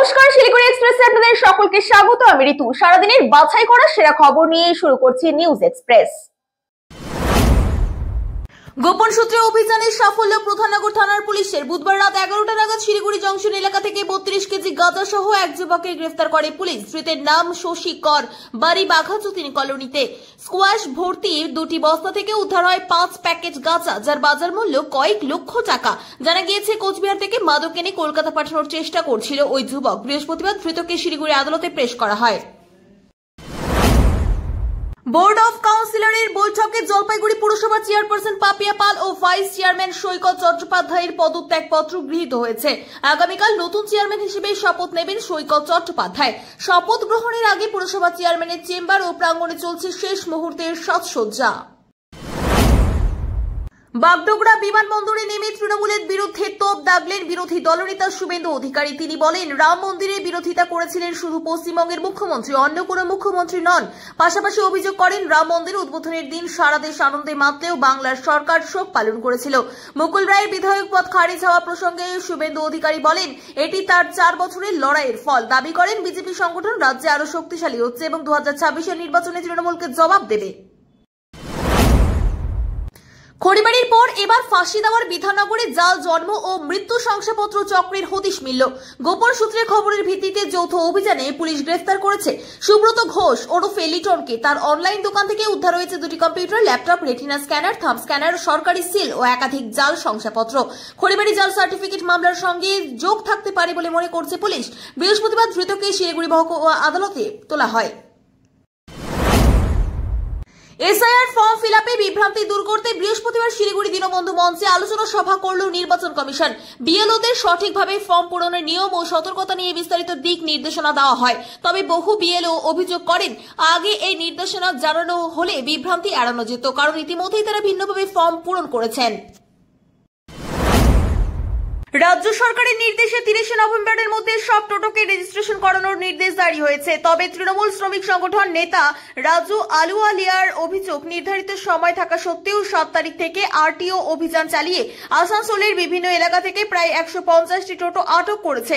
নমস্কার, শিলিগুড়ি এক্সপ্রেসে আপনাদের সকলকে স্বাগত। আমি ঋতু। সারাদিনের বাছাই করা সেরা খবর নিয়ে শুরু করছি নিউজ এক্সপ্রেস। গোপন সূত্রে অভিযানের সাফল্য প্রধাননগর থানার পুলিশের। বুধবার রাত 11টা নাগাদ শিলিগুড়ি জংশন এলাকা থেকে 32 কেজি গাঁজা সহ এক যুবককে গ্রেফতার করে পুলিশ। ধৃতের নাম শশী কর, বাড়ি বাঘাযতীন কলোনিতে। স্কোয়াশ ভর্তি দুটি বস্তা থেকে উদ্ধার হয় 5 প্যাকেট গাঁজা, যার বাজার মূল্য কয়েক লক্ষ টাকা। জানা গিয়েছে, কোচবিহার থেকে মাদক এনে কলকাতা পাঠানোর চেষ্টা করছিল ওই যুবক। বৃহস্পতিবার ধৃতকে শিলিগুড়ি আদালতে পেশ করা হয়। বোর্ড অফ কাউন্সিলরের বৈঠকে জলপাইগুড়ি পুরসভা চেয়ারপারসন পাপিয়া পাল ও ভাইস চেয়ারম্যান সৈকত চট্টোপাধ্যায়ের পদত্যাগপত্র গৃহীত হয়েছে। আগামীকাল নতুন চেয়ারম্যান হিসেবে শপথ নেবেন সৈকত চট্টোপাধ্যায়। শপথ গ্রহণের আগে পুরসভা চেয়ারম্যানের চেম্বার ও প্রাঙ্গণে চলছে শেষ মুহূর্তের সাজসজ্জা। বাগডোগরা বিমানবন্দরে নেমে তৃণমূলের বিরুদ্ধে তোপ দাগলেন বিরোধী দলনেতা শুভেন্দু অধিকারী। তিনি বলেন, রাম মন্দিরের বিরোধিতা করেছিলেন শুধু পশ্চিমবঙ্গের মুখ্যমন্ত্রী, অন্য কোনো মুখ্যমন্ত্রী নন। পাশাপাশি অভিযোগ করেন, রাম মন্দির উদ্বোধনের দিন সারা দেশ আনন্দে মাতলেও বাংলার সরকার শোক পালন করেছিল। মুকুল রায়ের বিধায়ক পদ খারিজ হওয়া প্রসঙ্গে শুভেন্দু অধিকারী বলেন, এটি তার 4 বছরের লড়াইয়ের ফল। দাবি করেন, বিজেপি সংগঠন রাজ্যে আরো শক্তিশালী হচ্ছে এবং 2026-এর নির্বাচনে তৃণমূলকে জবাব দেবে। খড়িবাড়ির পর এবার ফাঁসি দেওয়ার বিধাননগরে জাল জন্ম ও মৃত্যু শংসাপত্র চক্রের হদিশ মিলল। গোপন সূত্রে খবরের ভিত্তিতে যৌথ অভিযানে পুলিশ গ্রেফতার করেছে সুব্রত ঘোষ ওরফে লিটনকে। তার অনলাইন দোকান থেকে উদ্ধার হয়েছে 2টি computer, laptop, retina scanner, thumb scanner, সরকারি সিল ও একাধিক জাল শংসাপত্র। খড়িবাড়ি জাল সার্টিফিকেট মামলার সঙ্গে যোগ থাকতে পারে বলে মনে করছে পুলিশ। বৃহস্পতিবার ধৃতকে শিলিগুড়ি মহকুমা আদালতে তোলা হয়। এসআইআর ফর্ম ফিলআপে বিভ্রান্তি দূর করতে বৃহস্পতিবার শিলিগুড়ি দীনবন্ধু মঞ্চে আলোচনা সভা করল নির্বাচন কমিশন। বিএলওদের সঠিকভাবে ফর্ম পূরণের নিয়ম ও সতর্কতা নিয়ে বিস্তারিত দিক নির্দেশনা দেওয়া হয়। তবে বহু বিএলও অভিযোগ করেন, আগে এই নির্দেশনা জানানো হলে বিভ্রান্তি এড়ানো যেত, কারণ ইতিমধ্যেই তারা ভিন্নভাবে ফর্ম পূরণ করেছেন। রাজ্য সরকারের নির্দেশে 30 নভেম্বরের মধ্যে সব টোটোকে রেজিস্ট্রেশন করানোর নির্দেশ জারি হয়েছে। তবে তৃণমূল শ্রমিক সংগঠন নেতা রাজু আলুওয়ালিয়ার অভিযোগ, নির্ধারিত সময় থাকা সত্ত্বেও 7 তারিখ থেকে আরটিও অভিযান চালিয়ে আসানসোলের বিভিন্ন এলাকা থেকে প্রায় 150টি টোটো আটক করেছে।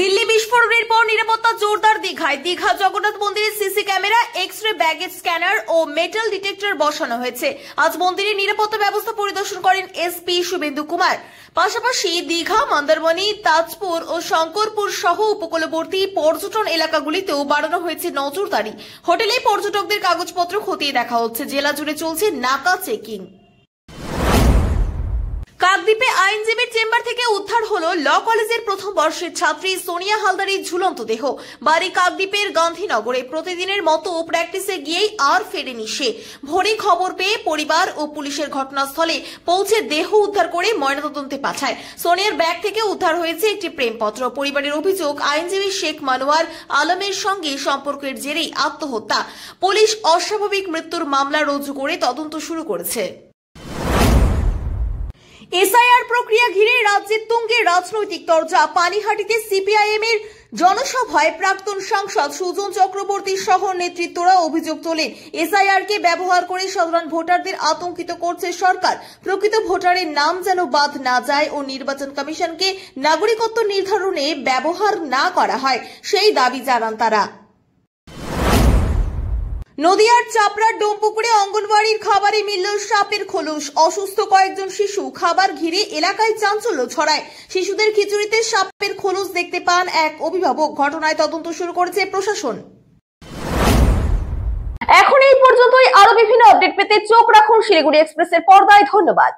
দিল্লি বিস্ফোরণের পর নিরাপত্তা জোরদার দীঘায়। দীঘা জগন্নাথ মন্দিরে CC camera, x-ray baggage scanner ও মেটাল ডিটেক্টর বসানো হয়েছে। আজ মন্দিরের নিরাপত্তা ব্যবস্থা পরিদর্শন করেন এসপি শুভেন্দু কুমার। পাশাপাশি দীঘা, মন্দারমণি, তাজপুর ও শঙ্করপুর সহ উপকূলবর্তী পর্যটন এলাকাগুলিতেও বাড়ানো হয়েছে নজরদারি। হোটেলে পর্যটকদের কাগজপত্র খতিয়ে দেখা হচ্ছে। জেলা জুড়ে চলছে নাকা চেকিং। কাকদ্বীপে আইনজীবীর চেম্বার থেকে উদ্ধার হলো ল কলেজের প্রথম বর্ষের ছাত্রী সোনিয়া হালদারের ঝুলন্ত দেহ। বাড়ি কাকদ্বীপের গান্ধীনগরে। প্রতিদিনের মতো প্র্যাকটিসে গিয়েই আর ফেরেনি সে। ভোরে খবর পেয়ে পরিবার ও পুলিশের ঘটনাস্থলে পৌঁছে দেহ উদ্ধার করে ময়নাতদন্তে পাঠায়। সোনিয়ার ব্যাগ থেকে উদ্ধার হয়েছে একটি প্রেমপত্র। পরিবারের অভিযোগ, আইনজীবী শেখ মানোয়ার আলমের সঙ্গে সম্পর্কের জেরেই আত্মহত্যা। পুলিশ অস্বাভাবিক মৃত্যুর মামলা রুজু করে তদন্ত শুরু করেছে। এসআইআর প্রক্রিয়া ঘিরে রাজ্যের তুঙ্গে রাজনৈতিক তরজা। পানিহাটিতে সিপিআইএম এর জনসভায় প্রাক্তন সাংসদ সুজন চক্রবর্তী সহ নেতৃত্বরা অভিযোগ তোলেন, এসআইআর কে ব্যবহার করে সাধারণ ভোটারদের আতঙ্কিত করছে সরকার। প্রকৃত ভোটারের নাম যেন বাদ না যায় ও নির্বাচন কমিশনকে নাগরিকত্ব নির্ধারণে ব্যবহার না করা হয়, সেই দাবি জানান তারা। নদিয়ার চাপড়ার ডোমপুকুরে অঙ্গনওয়াড়ির খাবারে মিলল সাপের খোলস। অসুস্থ কয়েকজন শিশু খাবার ঘিরে এলাকায় চাঞ্চল্য ছড়ায়। শিশুদের খিচুড়িতে সাপের খোলস দেখতে পান এক অভিভাবক। ঘটনায় তদন্ত শুরু করেছে প্রশাসন। এখন এই পর্যন্তই। আরো বিভিন্ন আপডেট পেতে চোখ রাখুন শিলিগুড়ি এক্সপ্রেসের পর্দায়। ধন্যবাদ।